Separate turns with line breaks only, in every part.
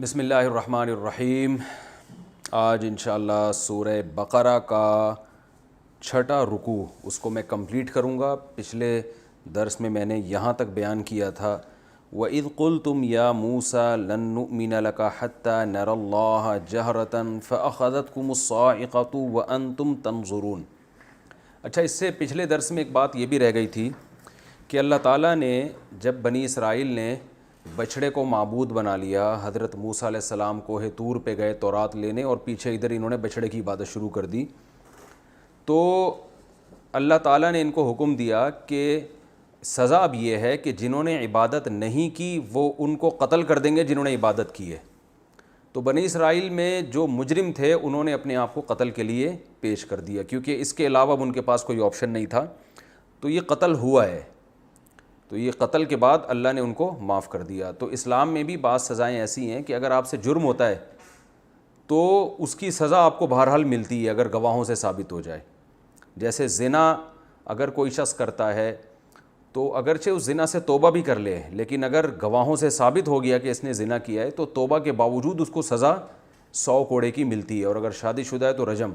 بسم اللہ الرحمن الرحیم۔ آج انشاءاللہ سورہ بقرہ کا چھٹا رکوع اس کو میں کمپلیٹ کروں گا۔ پچھلے درس میں نے یہاں تک بیان کیا تھا وَإِذْ قُلْتُمْ يَا مُوسَىٰ لَن نُّؤْمِنَ لَكَ حَتَّىٰ نَرَى اللَّهَ جَهْرَةً فَأَخَذَتْكُمُ الصَّاعِقَةُ وَأَنْتُمْ تَنظُرُونَ۔ اچھا، اس سے پچھلے درس میں ایک بات یہ بھی رہ گئی تھی کہ اللہ تعالیٰ نے جب بنی اسرائیل نے بچھڑے کو معبود بنا لیا، حضرت موسیٰ علیہ السلام کوہ طور پہ گئے تورات لینے اور پیچھے ادھر انہوں نے بچھڑے کی عبادت شروع کر دی، تو اللہ تعالیٰ نے ان کو حکم دیا کہ سزا اب یہ ہے کہ جنہوں نے عبادت نہیں کی وہ ان کو قتل کر دیں گے جنہوں نے عبادت کی ہے۔ تو بنی اسرائیل میں جو مجرم تھے انہوں نے اپنے آپ کو قتل کے لیے پیش کر دیا، کیونکہ اس کے علاوہ اب ان کے پاس کوئی آپشن نہیں تھا، تو یہ قتل ہوا ہے۔ تو یہ قتل کے بعد اللہ نے ان کو معاف کر دیا۔ تو اسلام میں بھی بعض سزائیں ایسی ہیں کہ اگر آپ سے جرم ہوتا ہے تو اس کی سزا آپ کو بہرحال ملتی ہے اگر گواہوں سے ثابت ہو جائے۔ جیسے زنا اگر کوئی شخص کرتا ہے تو اگرچہ اس زنا سے توبہ بھی کر لے، لیکن اگر گواہوں سے ثابت ہو گیا کہ اس نے زنا کیا ہے تو توبہ کے باوجود اس کو سزا 100 کوڑے کی ملتی ہے، اور اگر شادی شدہ ہے تو رجم۔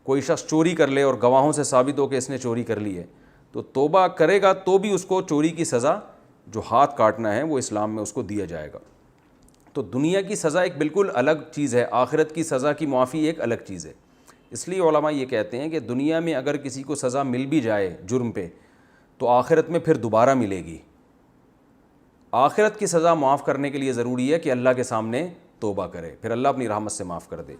کوئی شخص چوری کر لے اور گواہوں سے ثابت ہو کہ اس نے چوری کر لی ہے تو توبہ کرے گا تو بھی اس کو چوری کی سزا جو ہاتھ کاٹنا ہے وہ اسلام میں اس کو دیا جائے گا۔ تو دنیا کی سزا ایک بالکل الگ چیز ہے، آخرت کی سزا کی معافی ایک الگ چیز ہے۔ اس لیے علماء یہ کہتے ہیں کہ دنیا میں اگر کسی کو سزا مل بھی جائے جرم پہ تو آخرت میں پھر دوبارہ ملے گی۔ آخرت کی سزا معاف کرنے کے لیے ضروری ہے کہ اللہ کے سامنے توبہ کرے، پھر اللہ اپنی رحمت سے معاف کر دے۔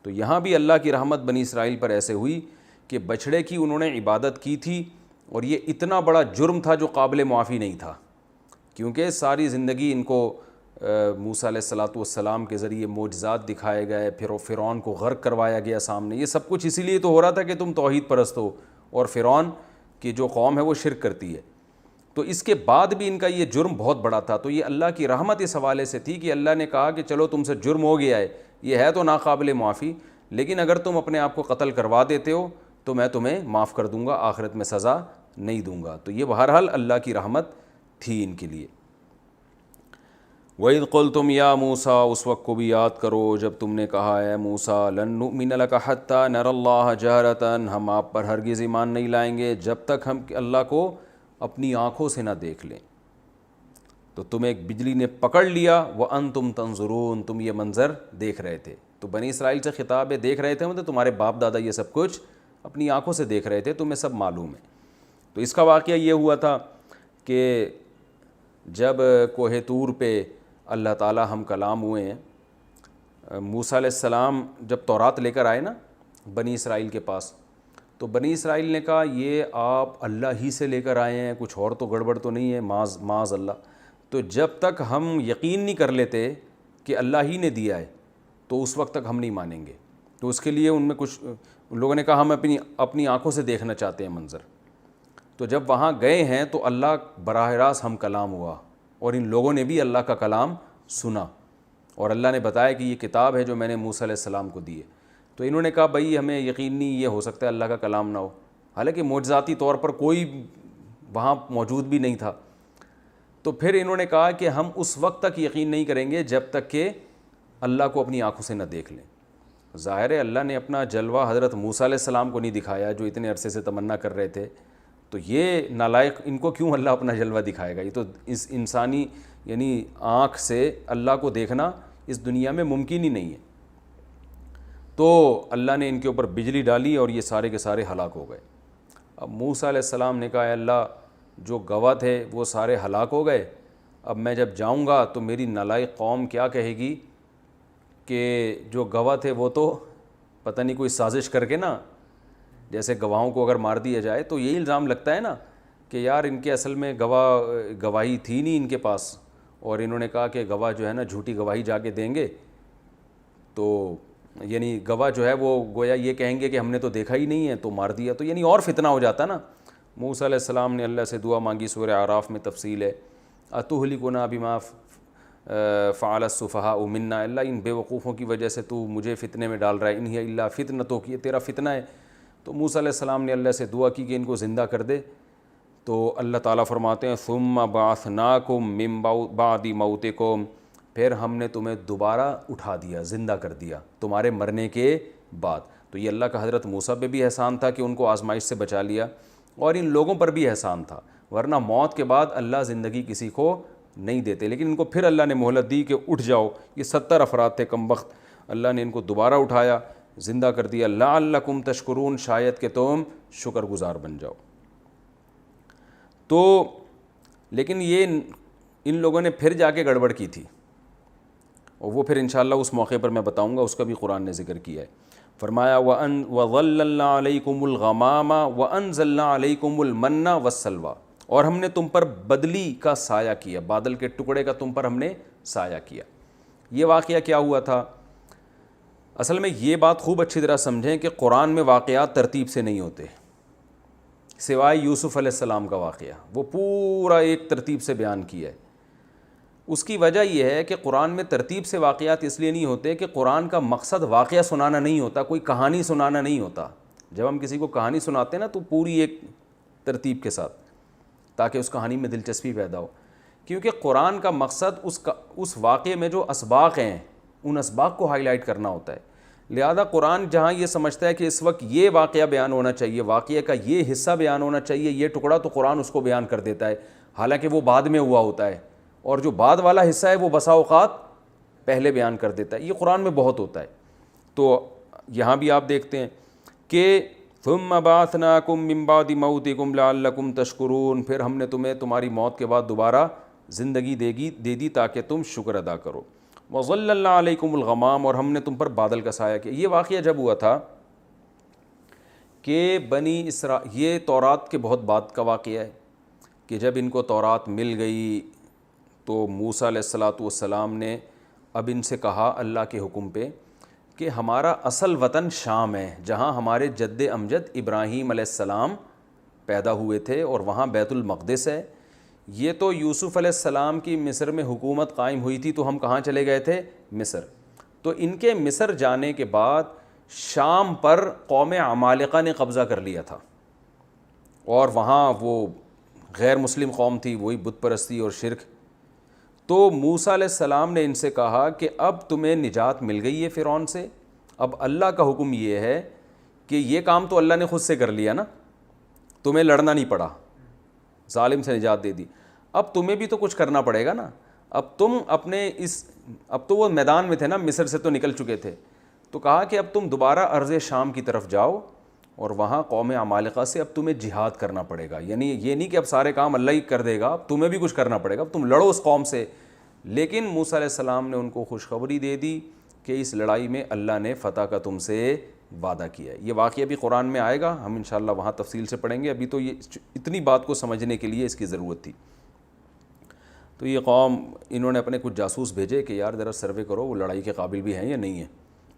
تو یہاں بھی اللہ کی رحمت بنی اسرائیل پر ایسے ہوئی کہ بچھڑے کی انہوں نے عبادت کی تھی، اور یہ اتنا بڑا جرم تھا جو قابل معافی نہیں تھا، کیونکہ ساری زندگی ان کو موسیٰ علیہ السلام کے ذریعے معجزات دکھائے گئے، پھر فرعون کو غرق کروایا گیا سامنے۔ یہ سب کچھ اسی لیے تو ہو رہا تھا کہ تم توحید پرست ہو، اور فرعون کی جو قوم ہے وہ شرک کرتی ہے۔ تو اس کے بعد بھی ان کا یہ جرم بہت بڑا تھا، تو یہ اللہ کی رحمت اس حوالے سے تھی کہ اللہ نے کہا کہ چلو تم سے جرم ہو گیا ہے، یہ ہے تو ناقابل معافی، لیکن اگر تم اپنے آپ کو قتل کروا دیتے ہو تو میں تمہیں معاف کر دوں گا، آخرت میں سزا نہیں دوں گا۔ تو یہ بہرحال اللہ کی رحمت تھی ان کے لیے۔ وَإِذْ قُلْتُمْ يَا مُوسَىٰ، اس وقت کو بھی یاد کرو جب تم نے کہا اے موسیٰ لَن نُّؤْمِنَ لَكَ حَتَّىٰ نَرَى اللَّهَ جَهْرَةً، ہم آپ پر ہرگز ایمان نہیں لائیں گے جب تک ہم اللہ کو اپنی آنکھوں سے نہ دیکھ لیں۔ تو تمہیں ایک بجلی نے پکڑ لیا وَأَنْتُمْ تَنظُرُونَ، تم یہ منظر دیکھ رہے تھے۔ تو بنی اسرائیل سے خطاب ہے، دیکھ رہے تھے مطلب تمہارے باپ دادا یہ سب کچھ اپنی آنکھوں سے دیکھ رہے تھے، تمہیں سب معلوم ہے۔ تو اس کا واقعہ یہ ہوا تھا کہ جب کوہ طور پہ اللہ تعالیٰ ہم کلام ہوئے ہیں، موسیٰ علیہ السلام جب تورات لے کر آئے نا بنی اسرائیل کے پاس، تو بنی اسرائیل نے کہا یہ آپ اللہ ہی سے لے کر آئے ہیں، کچھ اور تو گڑبڑ تو نہیں ہے، معاذ اللہ۔ تو جب تک ہم یقین نہیں کر لیتے کہ اللہ ہی نے دیا ہے تو اس وقت تک ہم نہیں مانیں گے۔ تو اس کے لیے ان میں کچھ ان لوگوں نے کہا ہم اپنی آنکھوں سے دیکھنا چاہتے ہیں منظر۔ تو جب وہاں گئے ہیں تو اللہ براہ راست ہم کلام ہوا، اور ان لوگوں نے بھی اللہ کا کلام سنا، اور اللہ نے بتایا کہ یہ کتاب ہے جو میں نے موسیٰ علیہ السلام کو دی ہے۔ تو انہوں نے کہا بھائی ہمیں یقین نہیں، یہ ہو سکتا ہے اللہ کا کلام نہ ہو، حالانکہ معجزاتی طور پر کوئی وہاں موجود بھی نہیں تھا۔ تو پھر انہوں نے کہا کہ ہم اس وقت تک یقین نہیں کریں گے جب تک کہ اللہ کو اپنی آنکھوں سے نہ دیکھ لیں۔ ظاہر ہے اللہ نے اپنا جلوہ حضرت موسیٰ علیہ السلام کو نہیں دکھایا جو اتنے عرصے سے تمنا کر رہے تھے، تو یہ نالائق ان کو کیوں اللہ اپنا جلوہ دکھائے گا؟ یہ تو اس انسانی یعنی آنکھ سے اللہ کو دیکھنا اس دنیا میں ممکن ہی نہیں ہے۔ تو اللہ نے ان کے اوپر بجلی ڈالی اور یہ سارے کے سارے ہلاک ہو گئے۔ اب موسیٰ علیہ السلام نے کہا اے اللہ جو گواہ تھے وہ سارے ہلاک ہو گئے، اب میں جب جاؤں گا تو میری نالائق قوم کیا کہے گی کہ جو گواہ تھے وہ تو پتہ نہیں کوئی سازش کر کے نا، جیسے گواہوں کو اگر مار دیا جائے تو یہی الزام لگتا ہے نا کہ یار ان کے اصل میں گواہی تھی نہیں ان کے پاس، اور انہوں نے کہا کہ گواہ جو ہے نا جھوٹی گواہی جا کے دیں گے، تو یعنی گواہ جو ہے وہ گویا یہ کہیں گے کہ ہم نے تو دیکھا ہی نہیں ہے تو مار دیا، تو یعنی اور فتنہ ہو جاتا نا۔ موسیٰ علیہ السلام نے اللہ سے دعا مانگی، سورہ اعراف میں تفصیل ہے، اتہلکنا بما فعل السفہاء منا، اللہ ان بے وقوفوں کی وجہ سے تو مجھے فتنے میں ڈال رہا ہے، ان ہی الا فتنتک، یہ تیرا فتنہ ہے۔ تو موسیٰ علیہ السلام نے اللہ سے دعا کی کہ ان کو زندہ کر دے، تو اللہ تعالیٰ فرماتے ہیں ثم بعثناکم من بعد موتکم، پھر ہم نے تمہیں دوبارہ اٹھا دیا, زندہ کر دیا تمہارے مرنے کے بعد. تو یہ اللہ کا حضرت موسیٰ پہ بھی احسان تھا کہ ان کو آزمائش سے بچا لیا, اور ان لوگوں پر بھی احسان تھا, ورنہ موت کے بعد اللہ زندگی کسی کو نہیں دیتے. لیکن ان کو پھر اللہ نے مہلت دی کہ اٹھ جاؤ. یہ 70 افراد تھے کم بخت, اللہ نے ان کو دوبارہ اٹھایا, زندہ کر دیا. لعلکم تشکرون, شاید کہ تم شکر گزار بن جاؤ. تو لیکن یہ ان لوگوں نے پھر جا کے گڑبڑ کی تھی, اور وہ پھر انشاءاللہ اس موقع پر میں بتاؤں گا, اس کا بھی قرآن نے ذکر کیا ہے. فرمایا وَظَلَّلْنَا عَلَيْكُمُ الْغَمَامَ وَأَنزَلْنَا عَلَيْكُمُ الْمَنَّ وَالسَّلْوَىٰ, اور ہم نے تم پر بدلی کا سایہ کیا, بادل کے ٹکڑے کا تم پر ہم نے سایہ کیا. یہ واقعہ کیا ہوا تھا؟ اصل میں یہ بات خوب اچھی طرح سمجھیں کہ قرآن میں واقعات ترتیب سے نہیں ہوتے, سوائے یوسف علیہ السلام کا واقعہ, وہ پورا ایک ترتیب سے بیان کیا ہے. اس کی وجہ یہ ہے کہ قرآن میں ترتیب سے واقعات اس لیے نہیں ہوتے کہ قرآن کا مقصد واقعہ سنانا نہیں ہوتا, کوئی کہانی سنانا نہیں ہوتا. جب ہم کسی کو کہانی سناتے ہیں نا تو پوری ایک ترتیب کے ساتھ, تاکہ اس کہانی میں دلچسپی پیدا ہو. کیونکہ قرآن کا مقصد اس واقعے میں جو اسباق ہیں ان اسباق کو ہائی لائٹ کرنا ہوتا ہے. لہذا قرآن جہاں یہ سمجھتا ہے کہ اس وقت یہ واقعہ بیان ہونا چاہیے, واقعے کا یہ حصہ بیان ہونا چاہیے, یہ ٹکڑا, تو قرآن اس کو بیان کر دیتا ہے, حالانکہ وہ بعد میں ہوا ہوتا ہے, اور جو بعد والا حصہ ہے وہ بسا اوقات پہلے بیان کر دیتا ہے. یہ قرآن میں بہت ہوتا ہے. تو یہاں بھی آپ دیکھتے ہیں کہ ثم بعثناکم من بعد موتکم لعلکم تشکرون, پھر ہم نے تمہیں تمہاری موت کے بعد دوبارہ زندگی دے دی تاکہ تم شکر ادا کرو. وَظَلَّلْنَا عَلَيْكُمُ الْغَمَامَ, اور ہم نے تم پر بادل کا سایہ کیا. یہ واقعہ جب ہوا تھا کہ یہ تورات کے بہت بعد کا واقعہ ہے, کہ جب ان کو تورات مل گئی تو موسیٰ علیہ السلام نے اب ان سے کہا اللہ کے حکم پہ کہ ہمارا اصل وطن شام ہے, جہاں ہمارے جد امجد ابراہیم علیہ السلام پیدا ہوئے تھے, اور وہاں بیت المقدس ہے. یہ تو یوسف علیہ السلام کی مصر میں حکومت قائم ہوئی تھی, تو ہم کہاں چلے گئے تھے؟ مصر. تو ان کے مصر جانے کے بعد شام پر قوم عمالقہ نے قبضہ کر لیا تھا, اور وہاں وہ غیر مسلم قوم تھی, وہی بت پرستی اور شرک. تو موسیٰ علیہ السلام نے ان سے کہا کہ اب تمہیں نجات مل گئی ہے فرعون سے, اب اللہ کا حکم یہ ہے کہ یہ کام تو اللہ نے خود سے کر لیا نا, تمہیں لڑنا نہیں پڑا, ظالم سے نجات دے دی, اب تمہیں بھی تو کچھ کرنا پڑے گا نا. اب تم اب تو وہ میدان میں تھے نا, مصر سے تو نکل چکے تھے, تو کہا کہ اب تم دوبارہ ارض شام کی طرف جاؤ, اور وہاں قوم عمالقہ سے اب تمہیں جہاد کرنا پڑے گا. یعنی یہ نہیں کہ اب سارے کام اللہ ہی کر دے گا, اب تمہیں بھی کچھ کرنا پڑے گا, اب تم لڑو اس قوم سے. لیکن موسیٰ علیہ السلام نے ان کو خوشخبری دے دی کہ اس لڑائی میں اللہ نے فتح کا تم سے وعدہ کیا ہے. یہ واقعہ بھی قرآن میں آئے گا, ہم انشاءاللہ وہاں تفصیل سے پڑھیں گے. ابھی تو یہ اتنی بات کو سمجھنے کے لیے اس کی ضرورت تھی. تو یہ قوم, انہوں نے اپنے کچھ جاسوس بھیجے کہ یار ذرا سروے کرو وہ لڑائی کے قابل بھی ہیں یا نہیں ہیں.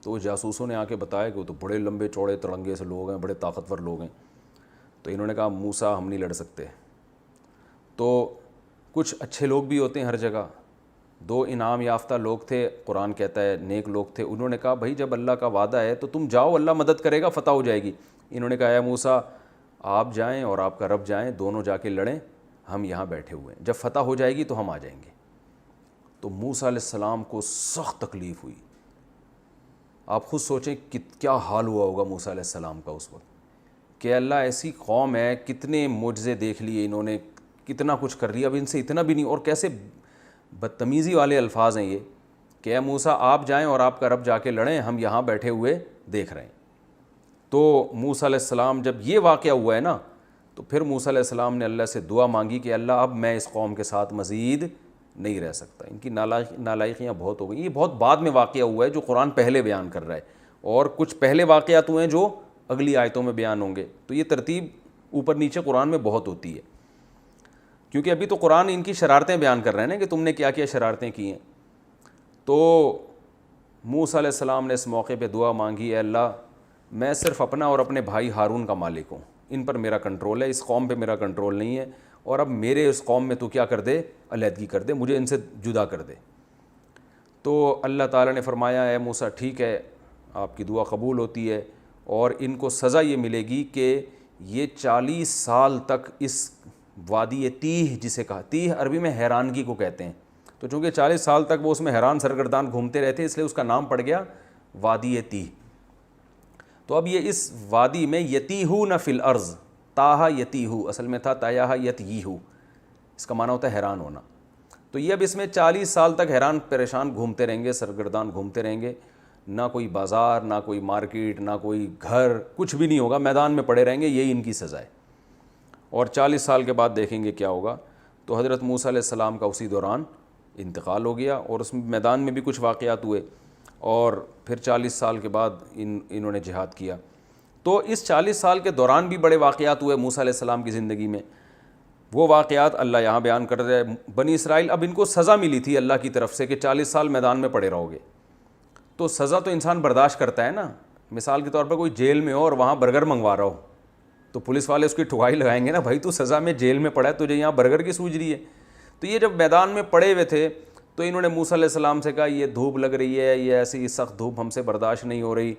تو وہ جاسوسوں نے آ کے بتایا کہ وہ تو بڑے لمبے چوڑے تڑنگے سے لوگ ہیں, بڑے طاقتور لوگ ہیں. تو انہوں نے کہا موسیٰ ہم نہیں لڑ سکتے. تو کچھ اچھے لوگ بھی ہوتے ہیں ہر جگہ, 2 انعام یافتہ لوگ تھے, قرآن کہتا ہے نیک لوگ تھے. انہوں نے کہا بھائی جب اللہ کا وعدہ ہے تو تم جاؤ, اللہ مدد کرے گا, فتح ہو جائے گی. انہوں نے کہا اے موسیٰ آپ جائیں اور آپ کا رب جائیں, دونوں جا کے لڑیں, ہم یہاں بیٹھے ہوئے ہیں, جب فتح ہو جائے گی تو ہم آ جائیں گے. تو موسیٰ علیہ السلام کو سخت تکلیف ہوئی. آپ خود سوچیں کہ کیا حال ہوا ہوگا موسیٰ علیہ السلام کا اس وقت, کہ اللہ ایسی قوم ہے, کتنے معجزے دیکھ لیے انہوں نے, کتنا کچھ کر لیا, اب ان سے اتنا بھی نہیں. اور کیسے بدتمیزی والے الفاظ ہیں یہ کہ اے موسیٰ آپ جائیں اور آپ کا رب جا کے لڑیں, ہم یہاں بیٹھے ہوئے دیکھ رہے ہیں. تو موسیٰ علیہ السلام جب یہ واقعہ ہوا ہے نا, تو پھر موسیٰ علیہ السلام نے اللہ سے دعا مانگی کہ اللہ اب میں اس قوم کے ساتھ مزید نہیں رہ سکتا, ان کی نالائقیاں بہت ہو گئی. یہ بہت بعد میں واقعہ ہوا ہے جو قرآن پہلے بیان کر رہا ہے, اور کچھ پہلے واقعات ہوئے ہیں جو اگلی آیتوں میں بیان ہوں گے. تو یہ ترتیب اوپر نیچے قرآن میں بہت ہوتی ہے, کیونکہ ابھی تو قرآن ان کی شرارتیں بیان کر رہے ہیں نا کہ تم نے کیا کیا شرارتیں کی ہیں. تو موسیٰ علیہ السلام نے اس موقع پہ دعا مانگی, اے اللہ میں صرف اپنا اور اپنے بھائی ہارون کا مالک ہوں, ان پر میرا کنٹرول ہے, اس قوم پہ میرا کنٹرول نہیں ہے, اور اب میرے اس قوم میں تو کیا کر دے, علیحدگی کر دے, مجھے ان سے جدا کر دے. تو اللہ تعالیٰ نے فرمایا اے موسیٰ ٹھیک ہے, آپ کی دعا قبول ہوتی ہے, اور ان کو سزا یہ ملے گی کہ یہ 40 سال تک اس وادی تیہ, جسے کہا تیہ عربی میں حیرانگی کو کہتے ہیں, تو چونکہ 40 سال تک وہ اس میں حیران سرگردان گھومتے رہتے اس لیے اس کا نام پڑ گیا وادی تیہ۔ تو اب یہ اس وادی میں یتیہون فی الارض، تاہا یتیہو اصل میں تھا تایاہا یتیہو، اس کا معنی ہوتا ہے حیران ہونا۔ تو یہ اب اس میں 40 سال تک حیران پریشان گھومتے رہیں گے، سرگردان گھومتے رہیں گے، نہ کوئی بازار، نہ کوئی مارکیٹ، نہ کوئی گھر، کچھ بھی نہیں ہوگا، میدان میں پڑے رہیں گے، یہی ان کی سزا ہے۔ اور 40 سال کے بعد دیکھیں گے کیا ہوگا۔ تو حضرت موسیٰ علیہ السلام کا اسی دوران انتقال ہو گیا، اور اس میدان میں بھی کچھ واقعات ہوئے، اور پھر 40 سال کے بعد انہوں نے جہاد کیا۔ تو اس 40 سال کے دوران بھی بڑے واقعات ہوئے موسیٰ علیہ السلام کی زندگی میں۔ وہ واقعات اللہ یہاں بیان کر رہے ہیں۔ بنی اسرائیل، اب ان کو سزا ملی تھی اللہ کی طرف سے کہ 40 سال میدان میں پڑے رہو گے۔ تو سزا تو انسان برداشت کرتا ہے نا، مثال کے طور پر کوئی جیل میں ہو اور وہاں برگر منگوا رہا ہو تو پولیس والے اس کی ٹھکائی لگائیں گے نا، بھائی تو سزا میں جیل میں پڑا ہے، تجھے یہاں برگر کی سوج رہی ہے۔ تو یہ جب میدان میں پڑے ہوئے تھے تو انہوں نے موسیٰ علیہ السلام سے کہا یہ دھوپ لگ رہی ہے، یہ ایسی سخت دھوپ ہم سے برداشت نہیں ہو رہی۔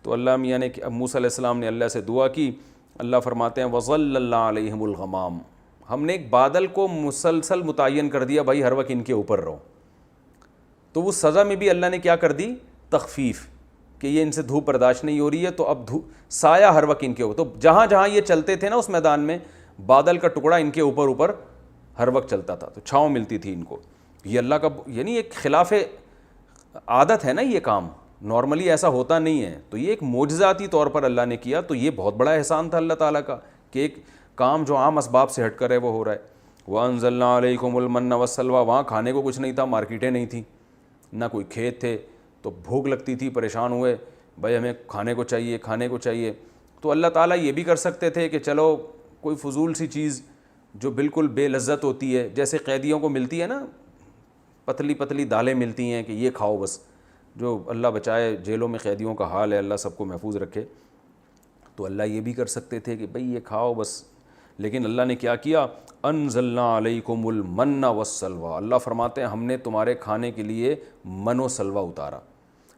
تو اللہ میاں نے موسیٰ علیہ السلام نے اللہ سے دعا کی، اللہ فرماتے ہیں وَظَلَّلْنَا عَلَيْهِمُ الْغَمَامَ، ہم نے ایک بادل کو مسلسل متعین کر دیا، بھائی ہر وقت ان کے اوپر رہو۔ تو وہ سزا میں بھی اللہ نے کیا کر دی؟ تخفیف، کہ یہ ان سے دھوپ برداشت نہیں ہو رہی ہے تو اب سایہ ہر وقت ان کے اوپر۔ تو جہاں جہاں یہ چلتے تھے نا اس میدان میں، بادل کا ٹکڑا ان کے اوپر ہر وقت چلتا تھا، تو چھاؤں ملتی تھی ان کو۔ یہ اللہ کا یعنی ایک خلاف عادت ہے نا یہ کام، نارملی ایسا ہوتا نہیں ہے۔ تو یہ ایک معجزاتی طور پر اللہ نے کیا، تو یہ بہت بڑا احسان تھا اللہ تعالیٰ کا کہ ایک کام جو عام اسباب سے ہٹ کر ہے وہ ہو رہا ہے۔ وَأَنزَلْنَا عَلَيْكُمُ الْمَنَّ وَالسَّلْوَىٰ، وہاں کھانے کو کچھ نہیں تھا، مارکیٹیں نہیں تھیں، نہ کوئی کھیت تھے، تو بھوک لگتی تھی، پریشان ہوئے، بھائی ہمیں کھانے کو چاہیے، کھانے کو چاہیے۔ تو اللہ تعالیٰ یہ بھی کر سکتے تھے کہ چلو کوئی فضول سی چیز جو بالکل بے لذت ہوتی ہے، جیسے قیدیوں کو ملتی ہے نا پتلی پتلی دالیں ملتی ہیں کہ یہ کھاؤ بس، جو اللہ بچائے جیلوں میں قیدیوں کا حال ہے، اللہ سب کو محفوظ رکھے۔ تو اللہ یہ بھی کر سکتے تھے کہ بھئی یہ کھاؤ بس، لیکن اللہ نے کیا کیا؟ انزلنا علیکم المن والسلویٰ، اللہ فرماتے ہیں ہم نے تمہارے کھانے کے لیے من و سلوہ اتارا۔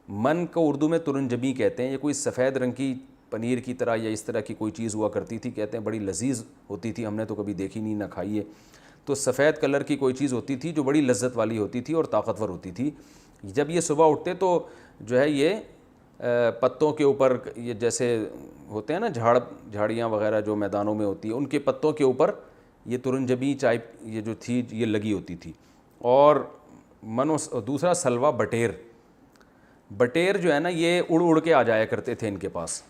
من کو اردو میں ترنجبی کہتے ہیں، یہ کوئی سفید رنگ کی پنیر کی طرح یا اس طرح کی کوئی چیز ہوا کرتی تھی، کہتے ہیں بڑی لذیذ ہوتی تھی، ہم نے تو کبھی دیکھی نہیں، نہ کھائی ہے۔ تو سفید کلر کی کوئی چیز ہوتی تھی جو بڑی لذت والی ہوتی تھی اور طاقتور ہوتی تھی۔ جب یہ صبح اٹھتے تو جو ہے یہ پتوں کے اوپر، یہ جیسے ہوتے ہیں نا جھاڑیاں وغیرہ جو میدانوں میں ہوتی ہیں، ان کے پتوں کے اوپر یہ ترنجبی چائے یہ جو تھی یہ لگی ہوتی تھی۔ اور دوسرا سلوہ بٹیر جو ہے نا یہ اڑ اڑ کے آ جایا کرتے تھے ان کے پاس،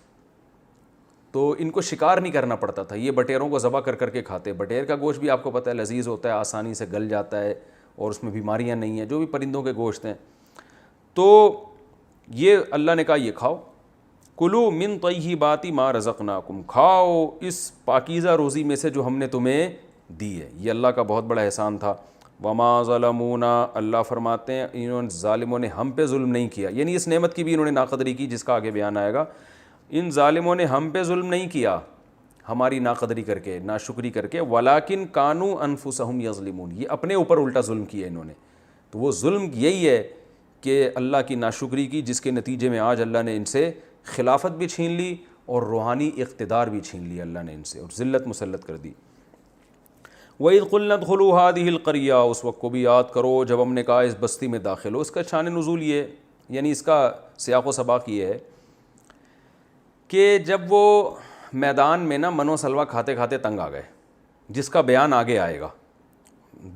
تو ان کو شکار نہیں کرنا پڑتا تھا، یہ بٹیروں کو ذبح کر کے کھاتے۔ بٹیر کا گوشت بھی آپ کو پتہ ہے لذیذ ہوتا ہے، آسانی سے گل جاتا ہے اور اس میں بیماریاں نہیں ہیں، جو بھی پرندوں کے گوشت ہیں۔ تو یہ اللہ نے کہا یہ کھاؤ، کلوا من طیبات ما رزقناکم، کھاؤ اس پاکیزہ روزی میں سے جو ہم نے تمہیں دی ہے۔ یہ اللہ کا بہت بڑا احسان تھا۔ وما ظلمونا، اللہ فرماتے ہیں انہوں ظالموں نے ہم پہ ظلم نہیں کیا، یعنی اس نعمت کی بھی انہوں نے ناقدری کی جس کا آگے بیان آئے گا۔ ان ظالموں نے ہم پہ ظلم نہیں کیا ہماری ناقدری کر کے، ناشکری کر کے، ولیکن کانوا انفسہم یظلمون، یہ اپنے اوپر الٹا ظلم کیا انہوں نے۔ تو وہ ظلم یہی ہے کہ اللہ کی ناشکری کی، جس کے نتیجے میں آج اللہ نے ان سے خلافت بھی چھین لی اور روحانی اقتدار بھی چھین لیا اللہ نے ان سے، اور ذلت مسلط کر دی۔ وَإِذْ قُلْنَا ادْخُلُوا هَٰذِهِ الْقَرْيَةَ، اس وقت کو بھی یاد کرو جب ہم نے کہا اس بستی میں داخل ہو۔ اس کا شان نزول یہ یعنی اس کا سیاق و سباق یہ ہے کہ جب وہ میدان میں نا من و سلوہ کھاتے کھاتے تنگ آ گئے، جس کا بیان آگے آئے گا،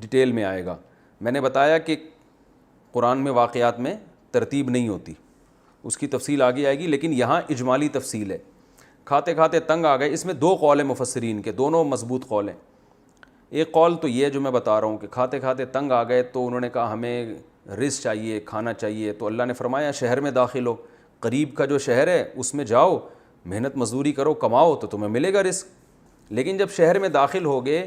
ڈیٹیل میں آئے گا۔ میں نے بتایا کہ قرآن میں واقعات میں ترتیب نہیں ہوتی، اس کی تفصیل آگے آئے گی، لیکن یہاں اجمالی تفصیل ہے۔ کھاتے کھاتے تنگ آ گئے، اس میں دو قول ہیں مفسرین کے، دونوں مضبوط قول ہیں۔ ایک قول تو یہ جو میں بتا رہا ہوں کہ کھاتے کھاتے تنگ آ گئے تو انہوں نے کہا ہمیں رزق چاہیے، کھانا چاہیے، تو اللہ نے فرمایا شہر میں داخل ہو، قریب کا جو شہر ہے اس میں جاؤ، محنت مزدوری کرو، کماؤ تو تمہیں ملے گا رزق۔ لیکن جب شہر میں داخل ہو گئے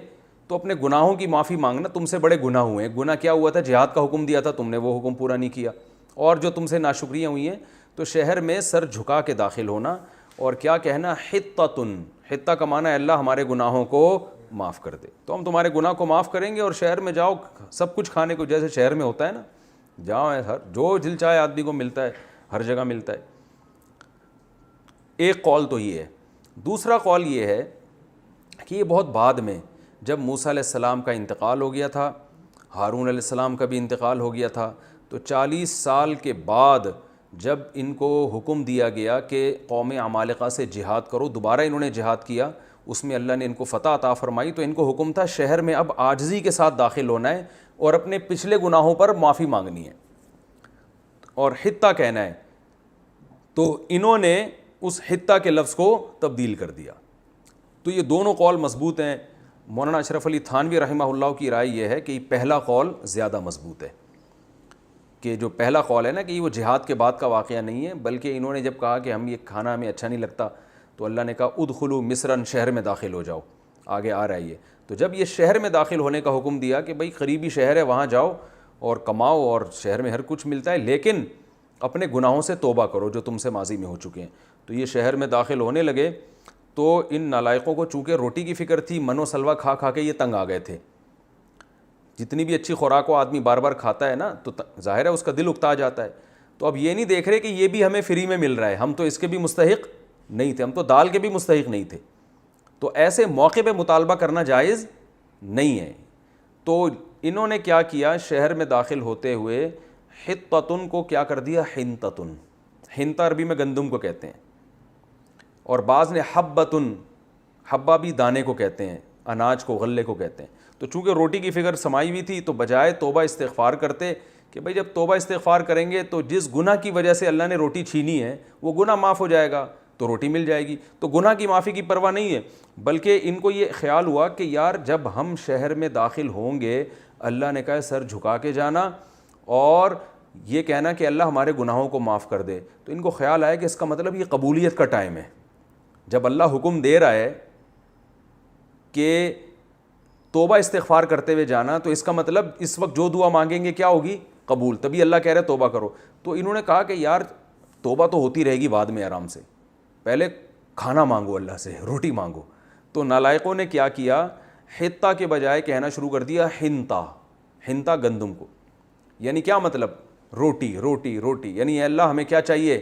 تو اپنے گناہوں کی معافی مانگنا، تم سے بڑے گناہ ہوئے ہیں۔ گناہ کیا ہوا تھا؟ جہاد کا حکم دیا تھا تم نے، وہ حکم پورا نہیں کیا، اور جو تم سے ناشکریاں ہوئی ہیں۔ تو شہر میں سر جھکا کے داخل ہونا اور کیا کہنا؟ حطۃ، حطہ کا معنی ہے اللہ ہمارے گناہوں کو معاف کر دے، تو ہم تمہارے گناہ کو معاف کریں گے، اور شہر میں جاؤ سب کچھ کھانے کو، جیسے شہر میں ہوتا ہے نا، جاؤ ہر جو دل چاہے آدمی کو ملتا ہے، ہر جگہ ملتا ہے۔ ایک قول تو یہ ہے۔ دوسرا قول یہ ہے کہ یہ بہت بعد میں، جب موسیٰ علیہ السلام کا انتقال ہو گیا تھا، ہارون علیہ السلام کا بھی انتقال ہو گیا تھا. تو 40 سال کے بعد جب ان کو حکم دیا گیا کہ قوم عمالقہ سے جہاد کرو، دوبارہ انہوں نے جہاد کیا، اس میں اللہ نے ان کو فتح عطا فرمائی. تو ان کو حکم تھا شہر میں اب عاجزی کے ساتھ داخل ہونا ہے اور اپنے پچھلے گناہوں پر معافی مانگنی ہے اور حتہ کہنا ہے. تو انہوں نے اس حتہ کے لفظ کو تبدیل کر دیا. تو یہ دونوں قول مضبوط ہیں. مولانا اشرف علی تھانوی رحمہ اللہ کی رائے یہ ہے کہ پہلا قول زیادہ مضبوط ہے، کہ جو پہلا قول ہے نا کہ وہ جہاد کے بعد کا واقعہ نہیں ہے، بلکہ انہوں نے جب کہا کہ ہم یہ کھانا ہمیں اچھا نہیں لگتا تو اللہ نے کہا ادخلوا مصرن، شہر میں داخل ہو جاؤ. آگے آ رہا ہے یہ. تو جب یہ شہر میں داخل ہونے کا حکم دیا کہ بھئی قریبی شہر ہے وہاں جاؤ اور کماؤ اور شہر میں ہر کچھ ملتا ہے، لیکن اپنے گناہوں سے توبہ کرو جو تم سے ماضی میں ہو چکے ہیں. تو یہ شہر میں داخل ہونے لگے تو ان نالائقوں کو چونکہ روٹی کی فکر تھی، من و سلوہ کھا کھا کے یہ تنگ آ گئے تھے. جتنی بھی اچھی خوراک کو آدمی بار بار کھاتا ہے نا تو ظاہر ہے اس کا دل اکتا جاتا ہے. تو اب یہ نہیں دیکھ رہے کہ یہ بھی ہمیں فری میں مل رہا ہے، ہم تو اس کے بھی مستحق نہیں تھے، ہم تو دال کے بھی مستحق نہیں تھے. تو ایسے موقع پہ مطالبہ کرنا جائز نہیں ہے. تو انہوں نے کیا کیا، شہر میں داخل ہوتے ہوئے حطتن کو کیا کر دیا، حنتتن. حنتا عربی میں گندم کو کہتے ہیں، اور بعض نے حبتن، حبہ بھی دانے کو کہتے ہیں، اناج کو، غلے کو کہتے ہیں. تو چونکہ روٹی کی فکر سمائی ہوئی تھی تو بجائے توبہ استغفار کرتے کہ بھئی جب توبہ استغفار کریں گے تو جس گناہ کی وجہ سے اللہ نے روٹی چھینی ہے وہ گناہ معاف ہو جائے گا تو روٹی مل جائے گی. تو گناہ کی معافی کی پرواہ نہیں ہے، بلکہ ان کو یہ خیال ہوا کہ یار جب ہم شہر میں داخل ہوں گے اللہ نے کہا سر جھکا کے جانا اور یہ کہنا کہ اللہ ہمارے گناہوں کو معاف کر دے. تو ان کو خیال آیا کہ اس کا مطلب یہ قبولیت کا ٹائم ہے. جب اللہ حکم دے رہا ہے کہ توبہ استغفار کرتے ہوئے جانا تو اس کا مطلب اس وقت جو دعا مانگیں گے کیا ہوگی، قبول. تبھی اللہ کہہ رہے توبہ کرو. تو انہوں نے کہا کہ یار توبہ تو ہوتی رہے گی بعد میں آرام سے، پہلے کھانا مانگو اللہ سے، روٹی مانگو. تو نالائقوں نے کیا کیا، حتہ کے بجائے کہنا شروع کر دیا حنتا. حنتا گندم کو، یعنی کیا مطلب، روٹی روٹی روٹی، یعنی اے اللہ ہمیں کیا چاہیے،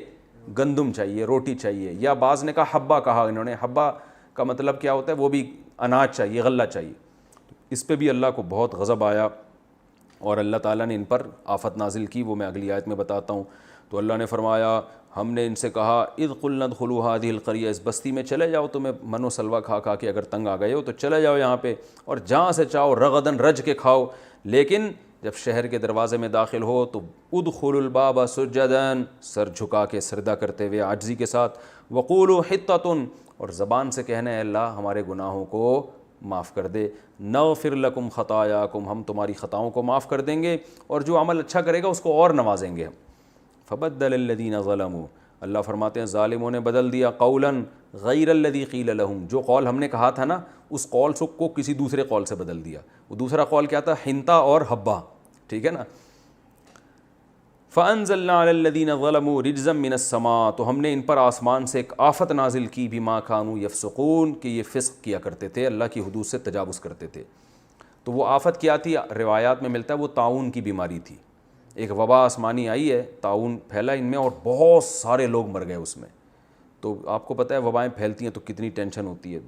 گندم چاہیے، روٹی چاہیے. یا بعض نے کہا حبہ کہا انہوں نے. حبہ کا مطلب کیا ہوتا ہے، وہ بھی اناج چاہیے، غلہ چاہیے. اس پہ بھی اللہ کو بہت غضب آیا اور اللہ تعالیٰ نے ان پر آفت نازل کی، وہ میں اگلی آیت میں بتاتا ہوں. تو اللہ نے فرمایا ہم نے ان سے کہا اذ قلنا ادخلوا هذه القرية، اس بستی میں چلے جاؤ، تمہیں من و سلوہ کھا کھا کے اگر تنگ آ گئے ہو تو چلے جاؤ یہاں پہ اور جہاں سے چاہو رغدن رج کے کھاؤ، لیکن جب شہر کے دروازے میں داخل ہو تو ادخلوا الباب سجداً، سر جھکا کے سجدہ کرتے ہوئے عاجزی کے ساتھ، وقولوا حطۃ، اور زبان سے کہنا ہے اللہ ہمارے گناہوں کو معاف کر دے، نغفر لکم خطایاکم، ہم تمہاری خطاؤں کو معاف کر دیں گے اور جو عمل اچھا کرے گا اس کو اور نوازیں گے ہم. فبدل الذین ظلموا، اللہ فرماتے ہیں ظالموں نے بدل دیا، قولا غیر الذی قیل لہم، جو قول ہم نے کہا تھا نا اس قول کو کسی دوسرے قول سے بدل دیا. وہ دوسرا قول کیا تھا، حنتا اور حبہ، ٹھیک ہے نا. فَأَنزَلْنَا عَلَى الَّذِينَ ظَلَمُوا رِجْزًا مِّنَ السَّمَاءِ، تو ہم نے ان پر آسمان سے ایک آفت نازل کی، بِمَا كَانُوا يَفْسُقُونَ، کہ یہ فسق کیا کرتے تھے، اللہ کی حدود سے تجاوز کرتے تھے. تو وہ آفت کیا تھی، روایات میں ملتا ہے وہ طاعون کی بیماری تھی. ایک وبا آسمانی آئی ہے، طاعون پھیلا ان میں اور بہت سارے لوگ مر گئے اس میں. تو آپ کو پتہ ہے وبائیں پھیلتی ہیں تو کتنی ٹینشن ہوتی ہے.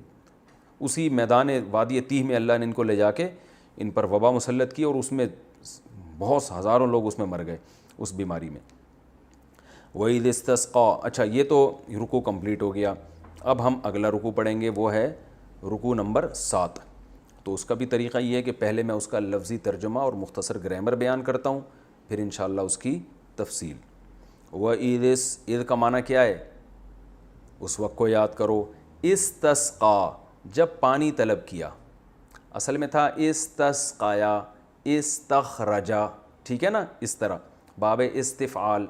اسی میدان وادی تیہ میں اللہ نے ان کو لے جا کے ان پر وبا مسلط کی اور اس میں بہت ہزاروں لوگ اس میں مر گئے اس بیماری میں. وَإِذِ اسْتَسْقَىٰ، اچھا یہ تو رکوع کمپلیٹ ہو گیا. اب ہم اگلا رکوع پڑھیں گے، وہ ہے رکوع نمبر 7. تو اس کا بھی طریقہ یہ ہے کہ پہلے میں اس کا لفظی ترجمہ اور مختصر گرامر بیان کرتا ہوں، پھر انشاءاللہ اس کی تفصیل. وَإِذِ، اِذ کا معنی کیا ہے، اس وقت کو یاد کرو. استسقا، جب پانی طلب کیا، اصل میں تھا استسقایا، استخرجا، ٹھیک ہے نا، اس طرح باب استفعال،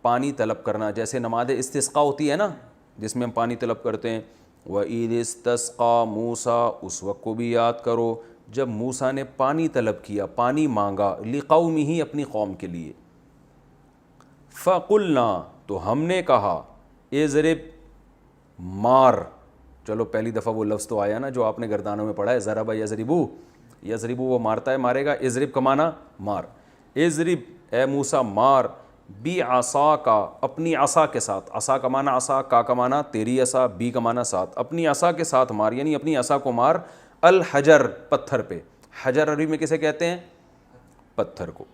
پانی طلب کرنا. جیسے نماز استسقا ہوتی ہے نا جس میں ہم پانی طلب کرتے ہیں. وَإِذِ اسْتَسْقَىٰ مُوسَىٰ، اس وقت کو بھی یاد کرو جب موسیٰ نے پانی طلب کیا، پانی مانگا، لِقَوْمِهِ، اپنی قوم کے لیے. فَقُلْنَا، تو ہم نے کہا، اضرب، مار. چلو پہلی دفعہ وہ لفظ تو آیا نا جو آپ نے گردانوں میں پڑھا ہے، ضرب یضربو، یضربو وہ مارتا ہے مارے گا، اضرب کا معنی مار. اضرب اے موسیٰ مار، بی عصا کا، اپنی عصا کے ساتھ. عصا کا معنی عصا، کا معنی تیری عصا، بی کا معنی ساتھ. اپنی عصا کے ساتھ مار، یعنی اپنی عصا کو مار. الحجر، پتھر پہ. حجر عربی میں کسے کہتے ہیں، پتھر کو.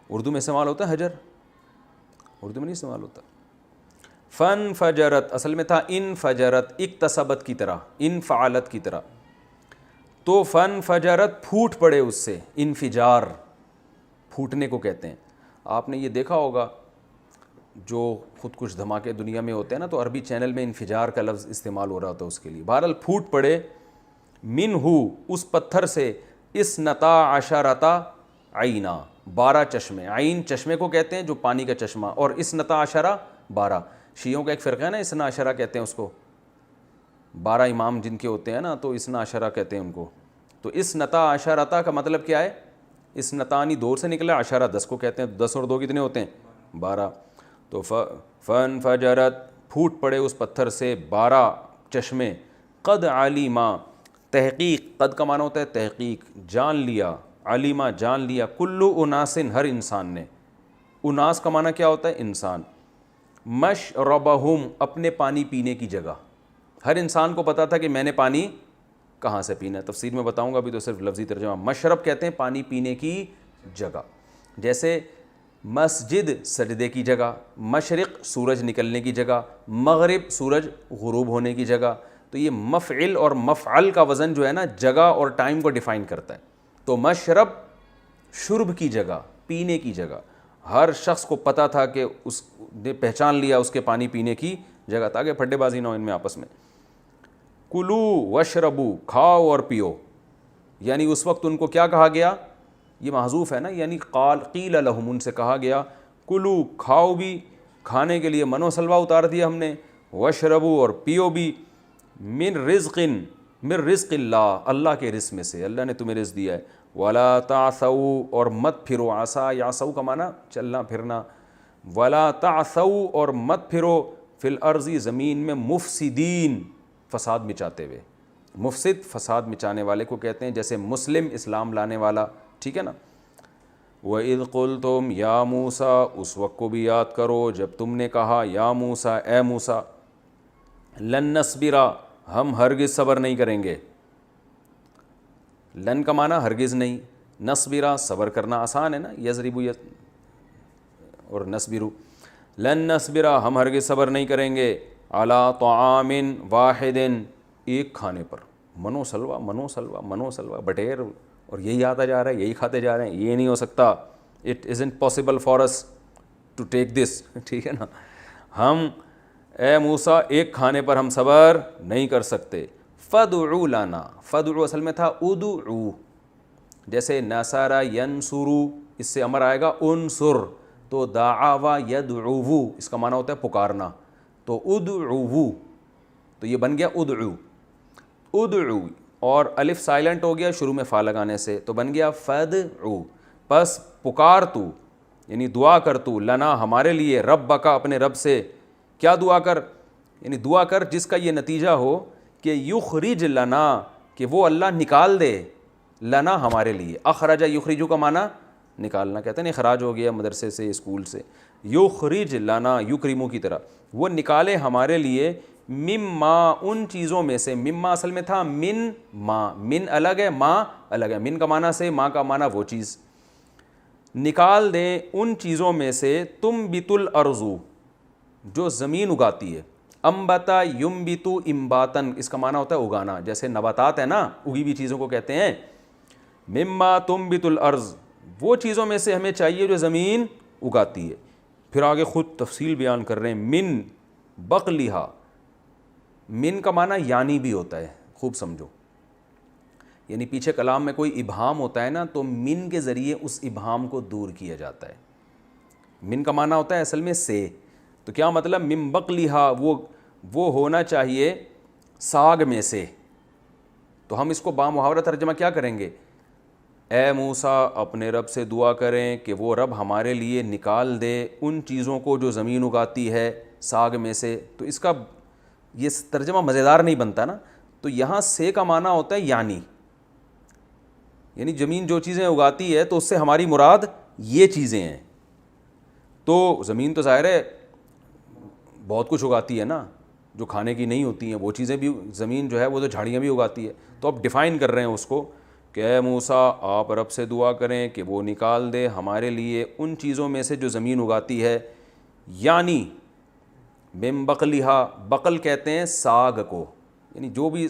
اردو میں استعمال ہوتا ہے حجر, اردو میں نہیں استعمال ہوتا. فن فجرت اصل میں تھا ان فجرت, اکتسبت کی طرح, ان فعالت کی طرح. تو فن فجرت پھوٹ پڑے اس سے, انفجار پھوٹنے کو کہتے ہیں. آپ نے یہ دیکھا ہوگا جو خود کچھ دھماکے دنیا میں ہوتے ہیں نا, تو عربی چینل میں انفجار کا لفظ استعمال ہو رہا ہوتا ہے اس کے لیے. بہرحال پھوٹ پڑے منہ اس پتھر سے, اثنتا عشرتا عینا, 12 چشمے. عین چشمے کو کہتے ہیں جو پانی کا چشمہ, اور اثنتا عشرہ 12. شیعوں کا ایک فرقہ ہے نا اثنا عشرہ کہتے ہیں اس کو, 12 امام جن کے ہوتے ہیں نا, تو اثنا عشرہ کہتے ہیں ان کو. تو اثنتا عشرتا کا مطلب کیا ہے؟ اثنتانی 2 سے نکلا, عشرہ 10 کو کہتے ہیں. 10 اور 2 کتنے ہوتے ہیں؟ 12. تو فن فجرت پھوٹ پڑے اس پتھر سے 12 چشمے. قد علیما, تحقیق, قد کا معنی ہوتا ہے تحقیق, جان لیا, علیما جان لیا, کلو اناسن ہر انسان نے. اناس کا معنی کیا ہوتا ہے؟ انسان. مشربہم اپنے پانی پینے کی جگہ, ہر انسان کو پتا تھا کہ میں نے پانی کہاں سے پینا ہے. تفسیر میں بتاؤں گا, ابھی تو صرف لفظی ترجمہ. مشرب کہتے ہیں پانی پینے کی جگہ, جیسے مسجد سجدے کی جگہ, مشرق سورج نکلنے کی جگہ, مغرب سورج غروب ہونے کی جگہ. تو یہ مفعل اور مفعل کا وزن جو ہے نا, جگہ اور ٹائم کو ڈیفائن کرتا ہے. تو مشرب شرب کی جگہ, پینے کی جگہ. ہر شخص کو پتہ تھا کہ اس نے پہچان لیا اس کے پانی پینے کی جگہ, تاکہ پھڈے بازی نہ ہو ان میں آپس میں. کلو وشربو, کھاؤ اور پیو. یعنی اس وقت ان کو کیا کہا گیا؟ یہ محذوف ہے نا, یعنی قیل لہم, ان سے کہا گیا کلو, کھاؤ بھی, کھانے کے لیے منو سلوا اتار دیا ہم نے, وشربو اور پیو بھی, من رزق اللہ, اللہ کے رزق میں سے, اللہ نے تمہیں رزق دیا ہے. ولا تعثوا, اور مت پھرو, عصا یعصوا کا معنی چلنا پھرنا. ولا تعثوا, اور مت پھرو, فی الارض زمین میں, مفسدین فساد مچاتے ہوئے. مفسد فساد مچانے والے کو کہتے ہیں, جیسے مسلم اسلام لانے والا, ٹھیک ہے نا. وَإِذْ قُلْتُمْ یا موسیٰ, اس وقت کو بھی یاد کرو جب تم نے کہا یا موسیٰ, اے موسیٰ, لن نصبرا, ہم ہرگز صبر نہیں کریں گے. لن کا معنی ہرگز نہیں, نصبرا صبر کرنا آسان ہے نا, یضربو اور نصبرو. لن نصبرا, ہم ہرگز صبر نہیں کریں گے, علی طعام واحد, ایک کھانے پر. منو سلوا منو سلوا منو سلوا, بٹیر, اور یہی آتا جا رہا ہے, یہی کھاتے جا رہے ہیں, یہ نہیں ہو سکتا. It isn't possible for us to take this, ٹھیک ہے نا. ہم اے موسیٰ ایک کھانے پر ہم صبر نہیں کر سکتے. فدعو لنا, فدعو اصل میں تھا ادعو, جیسے نصر ینصرو, اس سے امر آئے گا انصر, تو دعا یدعو, اس کا معنی ہوتا ہے پکارنا. تو ادعو, تو یہ بن گیا ادعو. ادعو, اور الف سائلنٹ ہو گیا شروع میں فا لگانے سے, تو بن گیا فدعو. پس پکار تو, یعنی دعا کر تو, لنا ہمارے لیے, ربک اپنے رب سے. کیا دعا کر؟ یعنی دعا کر جس کا یہ نتیجہ ہو کہ یخرج لنا, کہ وہ اللہ نکال دے, لنا ہمارے لیے. اخرج یخرجو کا معنی نکالنا, کہتے ہیں اخراج ہو گیا مدرسے سے, اسکول سے. یخرج لنا, یکرمو کی طرح, وہ نکالے ہمارے لیے, مما, ان چیزوں میں سے. مما اصل میں تھا من ما, من الگ ہے, ما الگ ہے. من کا معنی سے, ما کا معنی وہ چیز. نکال دیں ان چیزوں میں سے, تم بت الارض, جو زمین اگاتی ہے. امبتا یمبتو امباتن, اس کا معنی ہوتا ہے اگانا, جیسے نباتات ہے نا, اگی ہوئی چیزوں کو کہتے ہیں. مما تنبت الارض, وہ چیزوں میں سے ہمیں چاہیے جو زمین اگاتی ہے. پھر آگے خود تفصیل بیان کر رہے ہیں. من بقلہا, من کا معنی یعنی بھی ہوتا ہے, خوب سمجھو. یعنی پیچھے کلام میں کوئی ابہام ہوتا ہے نا, تو من کے ذریعے اس ابہام کو دور کیا جاتا ہے. من کا معنی ہوتا ہے اصل میں سے, تو کیا مطلب؟ من بقلہا, وہ ہونا چاہیے ساگ میں سے. تو ہم اس کو بامحاورہ ترجمہ کیا کریں گے؟ اے موسیٰ اپنے رب سے دعا کریں کہ وہ رب ہمارے لیے نکال دے ان چیزوں کو جو زمین اگاتی ہے ساگ میں سے. تو اس کا یہ ترجمہ مزیدار نہیں بنتا نا. تو یہاں سے کا معنی ہوتا ہے یعنی زمین جو چیزیں اگاتی ہے تو اس سے ہماری مراد یہ چیزیں ہیں. تو زمین تو ظاہر ہے بہت کچھ اگاتی ہے نا, جو کھانے کی نہیں ہوتی ہیں وہ چیزیں بھی زمین جو ہے وہ تو جھاڑیاں بھی اگاتی ہے. تو اب ڈیفائن کر رہے ہیں اس کو کہ اے موسیٰ آپ رب سے دعا کریں کہ وہ نکال دے ہمارے لیے ان چیزوں میں سے جو زمین اگاتی ہے، یعنی من بقلہا، بقل کہتے ہیں ساگ کو، یعنی جو بھی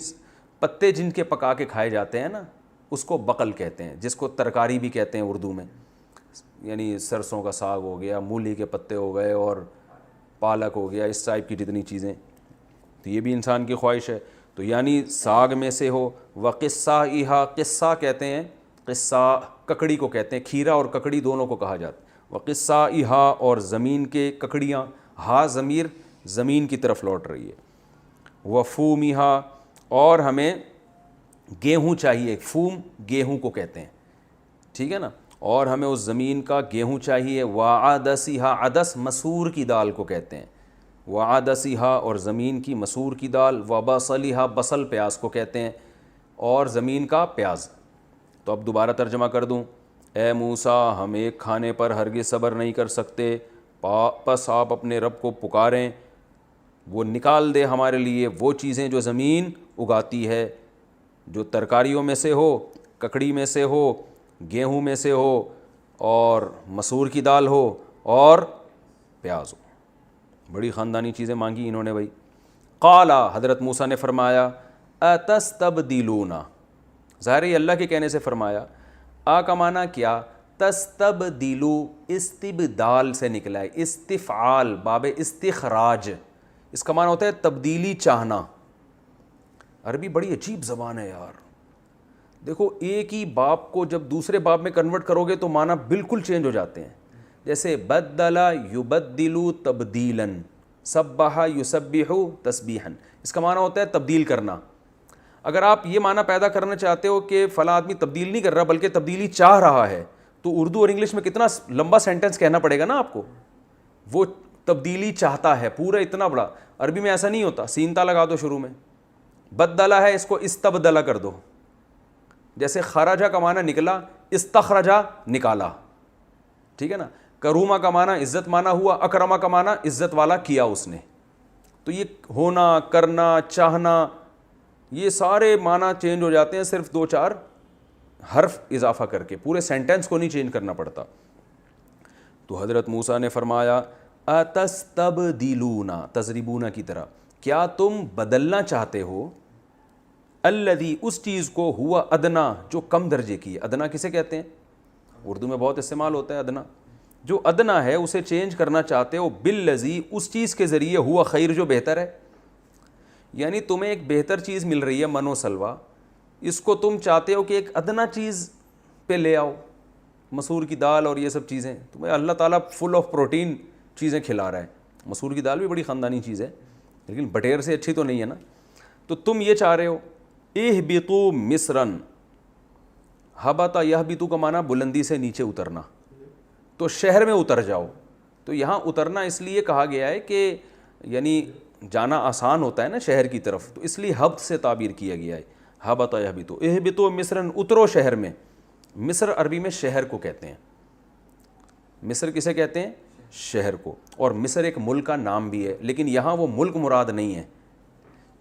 پتے جن کے پکا کے کھائے جاتے ہیں نا اس کو بقل کہتے ہیں، جس کو ترکاری بھی کہتے ہیں اردو میں، یعنی سرسوں کا ساگ ہو گیا، مولی کے پتے ہو گئے اور پالک ہو گیا، اس ٹائپ کی جتنی چیزیں، تو یہ بھی انسان کی خواہش ہے، تو یعنی ساگ میں سے ہو۔ وقصائہا، قصہ کہتے ہیں، قصہ ککڑی کو کہتے ہیں، کھیرا اور ککڑی دونوں کو کہا جاتا ہے۔ وقصائہا، اور زمین کے ککڑیاں، ہا ضمیر زمین کی طرف لوٹ رہی ہے۔ وفومہا، اور ہمیں گیہوں چاہیے، فوم گیہوں کو کہتے ہیں، ٹھیک ہے نا، اور ہمیں اس زمین کا گیہوں چاہیے۔ وعدسہا، عدس مسور کی دال کو کہتے ہیں، وعدسہا، اور زمین کی مسور کی دال۔ وبصلہا، بصل پیاز کو کہتے ہیں، اور زمین کا پیاز۔ تو اب دوبارہ ترجمہ کر دوں، اے موسیٰ ہم ایک کھانے پر ہرگز صبر نہیں کر سکتے، پس آپ اپنے رب کو پکاریں وہ نکال دے ہمارے لیے وہ چیزیں جو زمین اگاتی ہے، جو ترکاریوں میں سے ہو، ککڑی میں سے ہو، گیہوں میں سے ہو، اور مسور کی دال ہو، اور پیاز ہو۔ بڑی خاندانی چیزیں مانگی انہوں نے بھائی۔ قال، حضرت موسیٰ نے فرمایا، اتستبدلون، ظاہر ہے اللہ کے کہنے سے فرمایا، کا معنی کیا، تستبدلو استبدال سے نکلا ہے، استفعال باب استخراج، اس کا معنی ہوتا ہے تبدیلی چاہنا۔ عربی بڑی عجیب زبان ہے یار، دیکھو ایک ہی باب کو جب دوسرے باب میں کنورٹ کرو گے تو معنی بالکل چینج ہو جاتے ہیں، جیسے بدل یبدلو تبدیلا، سبح یسبح تسبیحا، اس کا معنی ہوتا ہے تبدیل کرنا۔ اگر آپ یہ معنی پیدا کرنا چاہتے ہو کہ فلاں آدمی تبدیل نہیں کر رہا بلکہ تبدیلی چاہ رہا ہے، تو اردو اور انگلش میں کتنا لمبا سینٹنس کہنا پڑے گا نا آپ کو، وہ تبدیلی چاہتا ہے، پورا اتنا بڑا۔ عربی میں ایسا نہیں ہوتا، سینتا لگا دو شروع میں، بدلہ ہے اس کو استبدلہ کر دو، جیسے خرجہ کا معنی نکلا، استخرجہ نکالا، ٹھیک ہے نا۔ کرومہ کا معنی عزت مانا ہوا، اکرمہ کا معنی عزت والا کیا اس نے، تو یہ ہونا، کرنا، چاہنا، یہ سارے معنی چینج ہو جاتے ہیں صرف دو چار حرف اضافہ کر کے، پورے سینٹنس کو نہیں چینج کرنا پڑتا۔ تو حضرت موسیٰ نے فرمایا، اتستبدلون، تضربون کی طرح، کیا تم بدلنا چاہتے ہو، الذی، اس چیز کو، ہوا ادنا، جو کم درجے کی ہے۔ ادنا کسے کہتے ہیں؟ اردو میں بہت استعمال ہوتا ہے ادنا، جو ادنا ہے اسے چینج کرنا چاہتے ہو، بالذی، اس چیز کے ذریعے، ہوا خیر، جو بہتر ہے، یعنی تمہیں ایک بہتر چیز مل رہی ہے من و سلوہ، اس کو تم چاہتے ہو کہ ایک ادنا چیز پہ لے آؤ، مسور کی دال اور یہ سب چیزیں، تمہیں اللہ تعالیٰ فل آف پروٹین چیزیں کھلا رہا ہے۔ مسور کی دال بھی بڑی خاندانی چیز ہے لیکن بٹیر سے اچھی تو نہیں ہے نا، تو تم یہ چاہ رہے ہو، اہبطوا مصرن، ہبط یہبط کا معنی بلندی سے نیچے اترنا، تو شہر میں اتر جاؤ۔ تو یہاں اترنا اس لیے کہا گیا ہے کہ یعنی جانا آسان ہوتا ہے نا شہر کی طرف، تو اس لیے ہبط سے تعبیر کیا گیا ہے، ہبط یہبط، اہبطوا مصرن، اترو شہر میں۔ مصر عربی میں شہر کو کہتے ہیں، مصر کسے کہتے ہیں؟ شہر کو، اور مصر ایک ملک کا نام بھی ہے، لیکن یہاں وہ ملک مراد نہیں ہے،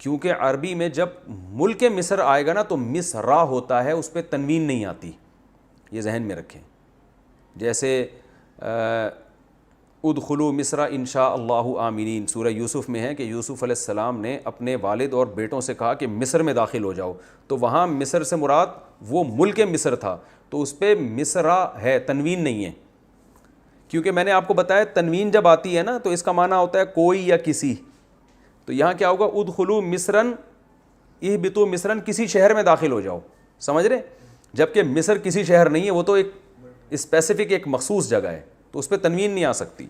کیونکہ عربی میں جب ملک مصر آئے گا نا تو مصرا ہوتا ہے، اس پہ تنوین نہیں آتی، یہ ذہن میں رکھیں۔ جیسے ادخلوا مصر انشاء اللہ آمنین، سورہ یوسف میں ہے کہ یوسف علیہ السلام نے اپنے والد اور بیٹوں سے کہا کہ مصر میں داخل ہو جاؤ، تو وہاں مصر سے مراد وہ ملک مصر تھا، تو اس پہ مصرا ہے، تنوین نہیں ہے، کیونکہ میں نے آپ کو بتایا تنوین جب آتی ہے نا تو اس کا معنی ہوتا ہے کوئی یا کسی، تو یہاں کیا ہوگا، ادخلوا مصرن، اہبطوا مصرن، کسی شہر میں داخل ہو جاؤ، سمجھ رہے؟ جبکہ مصر کسی شہر نہیں ہے، وہ تو ایک اسپیسیفک ایک مخصوص جگہ ہے، تو اس پہ تنوین نہیں آ سکتی۔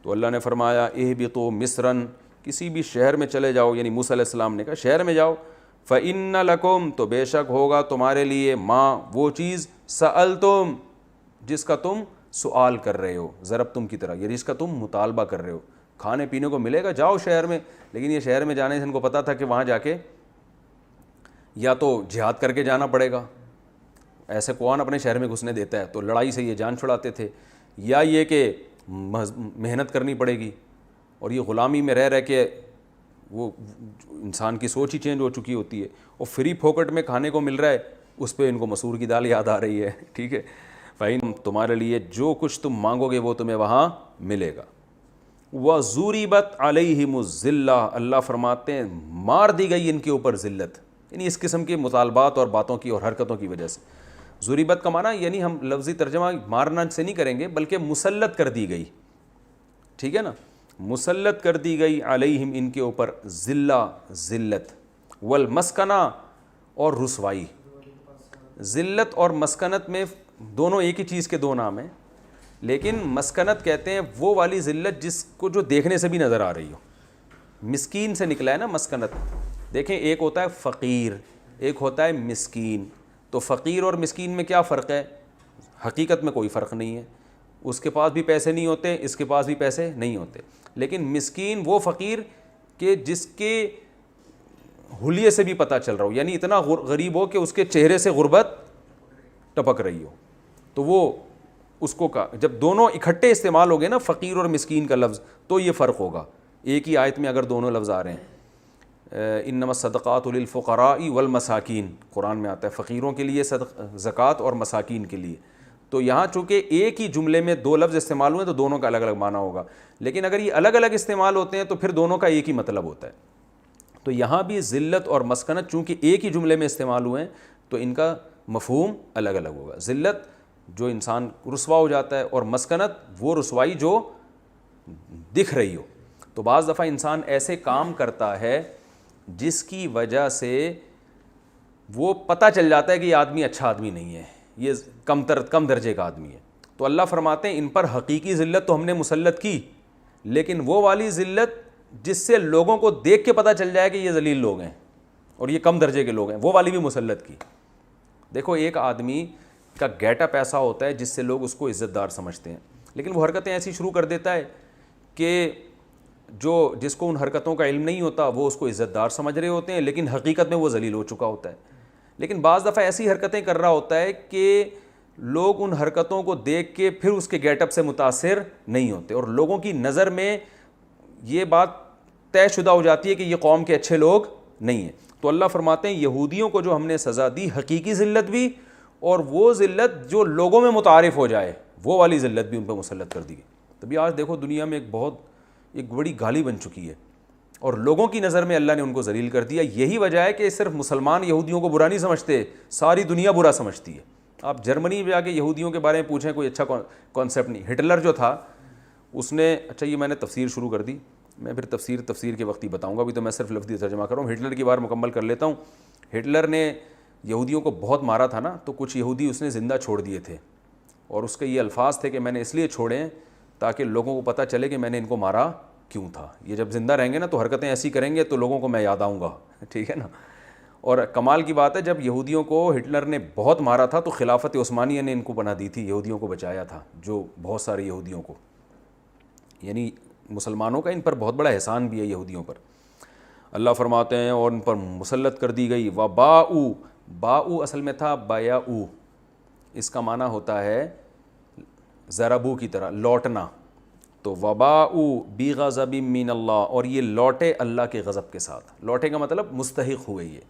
تو اللہ نے فرمایا اہبطوا مصرن، کسی بھی شہر میں چلے جاؤ، یعنی موسیٰ علیہ السلام نے کہا شہر میں جاؤ، فإن لکم، تو بے شک ہوگا تمہارے لیے، ما، وہ چیز، سألتم، جس کا تم سوال کر رہے ہو، ضربتم کی طرح، یعنی جس کا تم مطالبہ کر رہے ہو، کھانے پینے کو ملے گا، جاؤ شہر میں۔ لیکن یہ شہر میں جانے سے ان کو پتا تھا کہ وہاں جا کے یا تو جہاد کر کے جانا پڑے گا، ایسے کون اپنے شہر میں گھسنے دیتا ہے، تو لڑائی سے یہ جان چھڑاتے تھے، یا یہ کہ محنت کرنی پڑے گی، اور یہ غلامی میں رہ کے وہ انسان کی سوچ ہی چینج ہو چکی ہوتی ہے، اور فری پھوکٹ میں کھانے کو مل رہا ہے اس پہ ان کو مسور کی دال یاد آ رہی ہے. ٹھیک ہے, فَإِن تمہارے لیے جو کچھ تم مانگو گے وہ تمہیں وہاں ملے گا. وَضُرِبَتْ عَلَيْهِمُ الذِّلَّةُ, اللہ فرماتے ہیں مار دی گئی ان کے اوپر ذلت, یعنی اس قسم کے مطالبات اور باتوں کی اور حرکتوں کی وجہ سے. ضریبت کا معنی یعنی ہم لفظی ترجمہ مارنا سے نہیں کریں گے بلکہ مسلط کر دی گئی. ٹھیک ہے نا, مسلط کر دی گئی علیہم ان کے اوپر ذلہ ذلت, والمسکنہ اور رسوائی. ذلت اور مسکنت میں دونوں ایک ہی چیز کے دو نام ہیں, لیکن مسکنت کہتے ہیں وہ والی ذلت جس کو جو دیکھنے سے بھی نظر آ رہی ہو. مسکین سے نکلا ہے نا مسکنت. دیکھیں ایک ہوتا ہے فقیر, ایک ہوتا ہے مسکین. تو فقیر اور مسکین میں کیا فرق ہے؟ حقیقت میں کوئی فرق نہیں ہے. اس کے پاس بھی پیسے نہیں ہوتے, اس کے پاس بھی پیسے نہیں ہوتے. لیکن مسکین وہ فقیر کہ جس کے حلیے سے بھی پتہ چل رہا ہو, یعنی اتنا غریب ہو کہ اس کے چہرے سے غربت ٹپک رہی ہو. تو وہ اس کو جب دونوں اکٹھے استعمال ہو گئے نا فقیر اور مسکین کا لفظ, تو یہ فرق ہوگا. ایک ہی آیت میں اگر دونوں لفظ آ رہے ہیں, انما الصدقات للفقراء والمساکین, قرآن میں آتا ہے فقیروں کے لیے زکوٰۃ اور مساکین کے لیے. تو یہاں چونکہ ایک ہی جملے میں دو لفظ استعمال ہوئے تو دونوں کا الگ الگ معنی ہوگا, لیکن اگر یہ الگ الگ استعمال ہوتے ہیں تو پھر دونوں کا ایک ہی مطلب ہوتا ہے. تو یہاں بھی ذلت اور مسکنت چونکہ ایک ہی جملے میں استعمال ہوئے ہیں تو ان کا مفہوم الگ الگ ہوگا. ذلت جو انسان رسوا ہو جاتا ہے, اور مسکنت وہ رسوائی جو دکھ رہی ہو. تو بعض دفعہ انسان ایسے کام کرتا ہے جس کی وجہ سے وہ پتہ چل جاتا ہے کہ یہ آدمی اچھا آدمی نہیں ہے, یہ کم درجے کا آدمی ہے. تو اللہ فرماتے ہیں ان پر حقیقی ذلت تو ہم نے مسلط کی, لیکن وہ والی ذلت جس سے لوگوں کو دیکھ کے پتہ چل جائے کہ یہ ذلیل لوگ ہیں اور یہ کم درجے کے لوگ ہیں, وہ والی بھی مسلط کی. دیکھو ایک آدمی کا گیٹ اپ ایسا ہوتا ہے جس سے لوگ اس کو عزت دار سمجھتے ہیں, لیکن وہ حرکتیں ایسی شروع کر دیتا ہے کہ جس کو ان حرکتوں کا علم نہیں ہوتا وہ اس کو عزت دار سمجھ رہے ہوتے ہیں, لیکن حقیقت میں وہ ذلیل ہو چکا ہوتا ہے. لیکن بعض دفعہ ایسی حرکتیں کر رہا ہوتا ہے کہ لوگ ان حرکتوں کو دیکھ کے پھر اس کے گیٹ اپ سے متاثر نہیں ہوتے, اور لوگوں کی نظر میں یہ بات طے شدہ ہو جاتی ہے کہ یہ قوم کے اچھے لوگ نہیں ہیں. تو اللہ فرماتے ہیں یہودیوں کو جو ہم نے سزا دی حقیقی ذلت بھی, اور وہ ذلت جو لوگوں میں متعارف ہو جائے وہ والی ذلت بھی ان پہ مسلط کر دی گئی. تبھی آج دیکھو دنیا میں ایک بڑی گالی بن چکی ہے, اور لوگوں کی نظر میں اللہ نے ان کو ذلیل کر دیا. یہی وجہ ہے کہ صرف مسلمان یہودیوں کو برا نہیں سمجھتے, ساری دنیا برا سمجھتی ہے. آپ جرمنی میں جا کے یہودیوں کے بارے میں پوچھیں, کوئی اچھا کانسیپٹ نہیں. ہٹلر جو تھا اس نے, اچھا یہ میں نے تفسیر شروع کر دی, میں پھر تفسیر کے وقت ہی بتاؤں گا, ابھی تو میں صرف لفظی ترجمہ کر رہا ہوں. ہٹلر کی بار مکمل کر لیتا ہوں. ہٹلر نے یہودیوں کو بہت مارا تھا نا, تو کچھ یہودی اس نے زندہ چھوڑ دیے تھے, اور اس کے یہ الفاظ تھے کہ میں نے اس لیے چھوڑے تاکہ لوگوں کو پتہ چلے کہ میں نے ان کو مارا کیوں تھا. یہ جب زندہ رہیں گے نا تو حرکتیں ایسی کریں گے تو لوگوں کو میں یاد آؤں گا. ٹھیک ہے نا. اور کمال کی بات ہے جب یہودیوں کو ہٹلر نے بہت مارا تھا تو خلافت عثمانیہ نے ان کو پناہ دی تھی, یہودیوں کو بچایا تھا, جو بہت سارے یہودیوں کو, یعنی مسلمانوں کا ان پر بہت بڑا احسان بھی ہے یہودیوں پر. اللہ فرماتے ہیں اور ان پر مسلط کر دی گئی. وباؤ, باؤ اصل میں تھا بیاؤ, اس کا معنی ہوتا ہے ضربو کی طرح لوٹنا. تو وباؤ بغضب من اللہ, اور یہ لوٹے اللہ کے غضب کے ساتھ. لوٹے کا مطلب مستحق ہوئے. یہ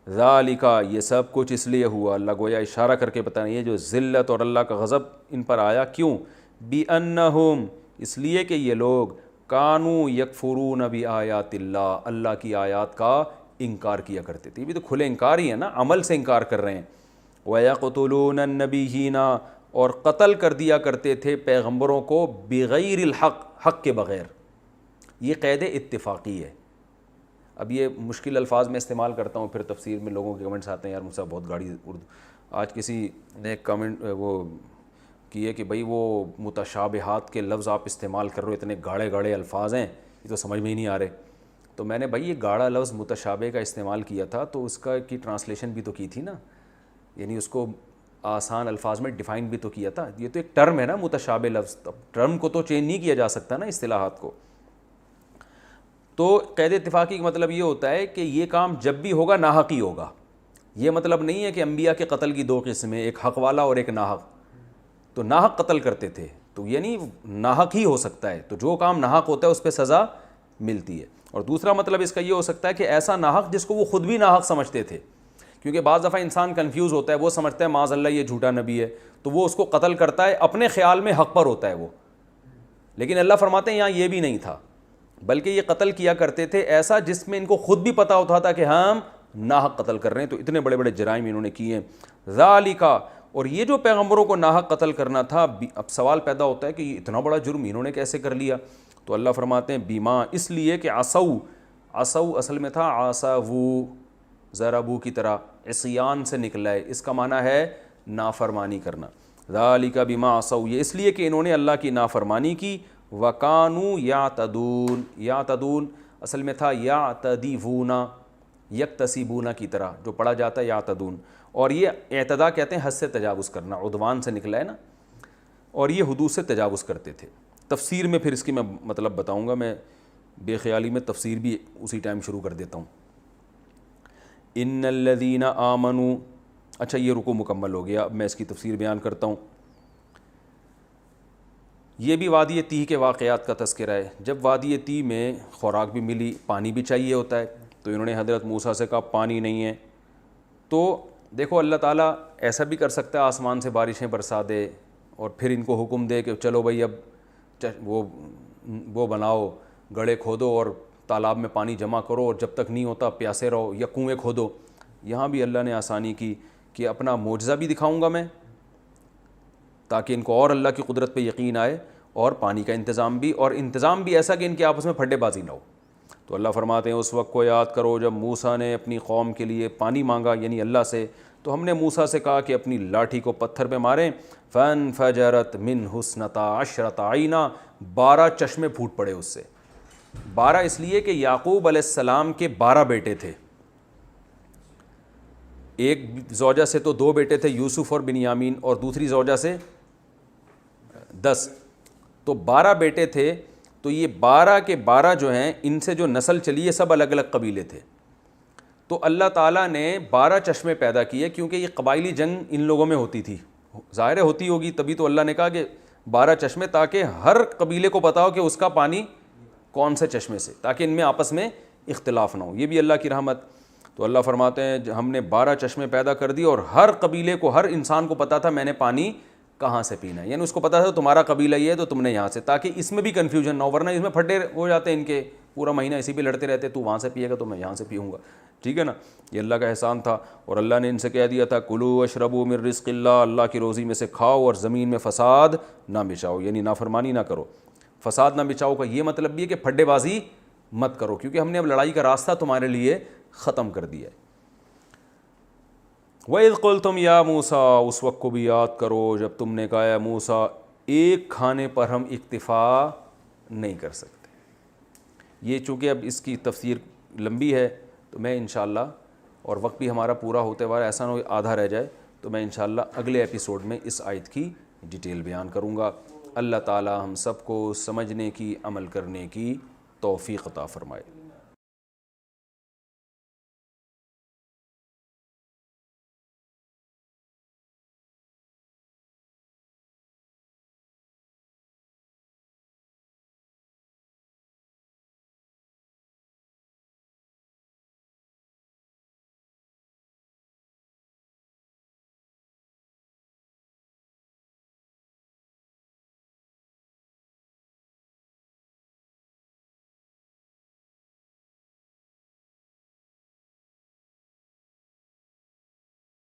ذالک, یہ سب کچھ اس لیے ہوا, اللہ گویا اشارہ کر کے بتائیں یہ جو ذلت اور اللہ کا غضب ان پر آیا کیوں, بِأَنَّهُمْ, اس لیے کہ یہ لوگ کانوا یکفرون بآیات اللہ, اللہ کی آیات کا انکار کیا کرتے تھے. یہ بھی تو کھلے انکار ہی ہے نا, عمل سے انکار کر رہے ہیں. وَيَقْتُلُونَ النَّبِيِّينَ, اور قتل کر دیا کرتے تھے پیغمبروں کو بغیر الحق, حق کے بغیر. یہ قید اتفاقی ہے. اب یہ مشکل الفاظ میں استعمال کرتا ہوں, پھر تفسیر میں لوگوں کے کمنٹس آتے ہیں یار مجھ سے بہت گاڑی اردو. آج کسی نے کمنٹ وہ کیے کہ بھائی وہ متشابہات کے لفظ آپ استعمال کر رہے ہو, اتنے گاڑے الفاظ ہیں یہ تو سمجھ میں ہی نہیں آ رہے. تو میں نے بھائی یہ گاڑا لفظ متشابہ کا استعمال کیا تھا تو اس کی ٹرانسلیشن بھی تو کی تھی نا, یعنی اس کو آسان الفاظ میں ڈیفائن بھی تو کیا تھا. یہ تو ایک ٹرم ہے نا متشابہ لفظ, ٹرم کو تو چینج نہیں کیا جا سکتا نا, اصطلاحات کو. تو قید اتفاقی کا مطلب یہ ہوتا ہے کہ یہ کام جب بھی ہوگا ناحق ہی ہوگا. یہ مطلب نہیں ہے کہ انبیاء کے قتل کی دو قسمیں, ایک حق والا اور ایک ناحق. تو ناحق قتل کرتے تھے تو یعنی ناحق ہی ہو سکتا ہے, تو جو کام ناحق ہوتا ہے اس پہ سزا ملتی ہے. اور دوسرا مطلب اس کا یہ ہو سکتا ہے کہ ایسا ناحق جس کو وہ خود بھی ناحق سمجھتے تھے, کیونکہ بعض دفعہ انسان کنفیوز ہوتا ہے، وہ سمجھتا ہے معاذ اللہ یہ جھوٹا نبی ہے، تو وہ اس کو قتل کرتا ہے، اپنے خیال میں حق پر ہوتا ہے وہ، لیکن اللہ فرماتے ہیں یہاں یہ بھی نہیں تھا، بلکہ یہ قتل کیا کرتے تھے ایسا جس میں ان کو خود بھی پتہ ہوتا تھا کہ ہم ناحق قتل کر رہے ہیں، تو اتنے بڑے بڑے جرائم انہوں نے کیے ہیں۔ ذالک، اور یہ جو پیغمبروں کو ناحق قتل کرنا تھا، اب سوال پیدا ہوتا ہے کہ یہ اتنا بڑا جرم انہوں نے کیسے کر لیا؟ تو اللہ فرماتے ہیں بیما، اس لیے کہ عصو اصل میں تھا عصوا ضربوا کی طرح، عصیان سے نکلا ہے، اس کا معنی ہے نافرمانی کرنا۔ ذالک بما عصوا، یہ اس لیے کہ انہوں نے اللہ کی نافرمانی کی، وکانوا یعتدون، یعتدون اصل میں تھا یعتدیون، یکتسبون کی طرح جو پڑھا جاتا ہے یعتدون، اور یہ اعتدا کہتے ہیں حد سے تجاوز کرنا، عدوان سے نکلا ہے نا، اور یہ حدود سے تجاوز کرتے تھے۔ تفسیر میں پھر اس کی میں مطلب بتاؤں گا، میں بے خیالی میں تفسیر بھی اسی ٹائم شروع کر دیتا ہوں۔ ان الذین آمنوا، اچھا یہ رکوع مکمل ہو گیا، اب میں اس کی تفسیر بیان کرتا ہوں۔ یہ بھی وادی تیہ کے واقعات کا تذکرہ ہے۔ جب وادی تیہ میں خوراک بھی ملی، پانی بھی چاہیے ہوتا ہے، تو انہوں نے حضرت موسیٰ سے کہا پانی نہیں ہے، تو دیکھو اللہ تعالیٰ ایسا بھی کر سکتا ہے آسمان سے بارشیں برسا دے اور پھر ان کو حکم دے کہ چلو بھائی اب وہ بناؤ، گڑھے کھودو اور تالاب میں پانی جمع کرو، اور جب تک نہیں ہوتا پیاسے رہو، یا کنویں کھودو۔ یہاں بھی اللہ نے آسانی کی کہ اپنا معجزہ بھی دکھاؤں گا میں تاکہ ان کو اور اللہ کی قدرت پہ یقین آئے، اور پانی کا انتظام بھی ایسا کہ ان کے آپس میں پھڈے بازی نہ ہو۔ تو اللہ فرماتے ہیں اس وقت کو یاد کرو جب موسیٰ نے اپنی قوم کے لیے پانی مانگا، یعنی اللہ سے، تو ہم نے موسیٰ سے کہا کہ اپنی لاٹھی کو پتھر پہ ماریں، فانفجرت منہ اثنتا عشرۃ عینا، 12 چشمے پھوٹ پڑے اس سے۔ 12 اس لیے کہ یعقوب علیہ السلام کے 12 بیٹے تھے، ایک زوجہ سے تو 2 بیٹے تھے یوسف اور بنیامین، اور دوسری زوجہ سے 10، تو 12 بیٹے تھے۔ تو یہ 12 کے 12 جو ہیں، ان سے جو نسل چلی ہے سب الگ الگ قبیلے تھے، تو اللہ تعالیٰ نے 12 چشمے پیدا کیے، کیونکہ یہ قبائلی جنگ ان لوگوں میں ہوتی تھی، ظاہر ہوتی ہوگی، تبھی تو اللہ نے کہا کہ 12 چشمے، تاکہ ہر قبیلے کو پتا ہو کہ اس کا پانی کون سے چشمے سے، تاکہ ان میں آپس میں اختلاف نہ ہو۔ یہ بھی اللہ کی رحمت۔ تو اللہ فرماتے ہیں ہم نے 12 چشمے پیدا کر دی، اور ہر قبیلے کو، ہر انسان کو پتا تھا میں نے پانی کہاں سے پینا ہے، یعنی اس کو پتا تھا تمہارا قبیلہ یہ ہے تو تم نے یہاں سے، تاکہ اس میں بھی کنفیوژن نہ ہو، ورنہ اس میں پھڈے ہو جاتے ہیں ان کے، پورا مہینہ اسی پہ لڑتے رہتے، تو وہاں سے پیے گا تو میں یہاں سے پیوں گا، ٹھیک ہے نا۔ یہ اللہ کا احسان تھا، اور اللہ نے ان سے کہہ دیا تھا کلوا واشربوا من رزق اللہ، اللہ کی روزی میں سے کھاؤ اور زمین میں فساد نہ بچاؤ، یعنی نافرمانی نہ کرو۔ فساد نہ بچاؤ کا یہ مطلب بھی ہے کہ پھڈے بازی مت کرو، کیونکہ ہم نے اب لڑائی کا راستہ تمہارے لیے ختم کر دیا ہے۔ وَإِذْ قُلْتُمْ يَا مُوسَىٰ، اس وقت کو بھی یاد کرو جب تم نے کہا یا موسیٰ ایک کھانے پر ہم اکتفا نہیں کر سکتے۔ یہ چونکہ اب اس کی تفسیر لمبی ہے، تو میں انشاءاللہ، اور وقت بھی ہمارا پورا ہوتے ہوئے ایسا نہ ہو آدھا رہ جائے، تو میں انشاءاللہ اگلے ایپیسوڈ میں اس آیت کی ڈیٹیل بیان کروں گا۔ اللہ تعالی ہم سب کو سمجھنے کی، عمل کرنے کی توفیق عطا فرمائے۔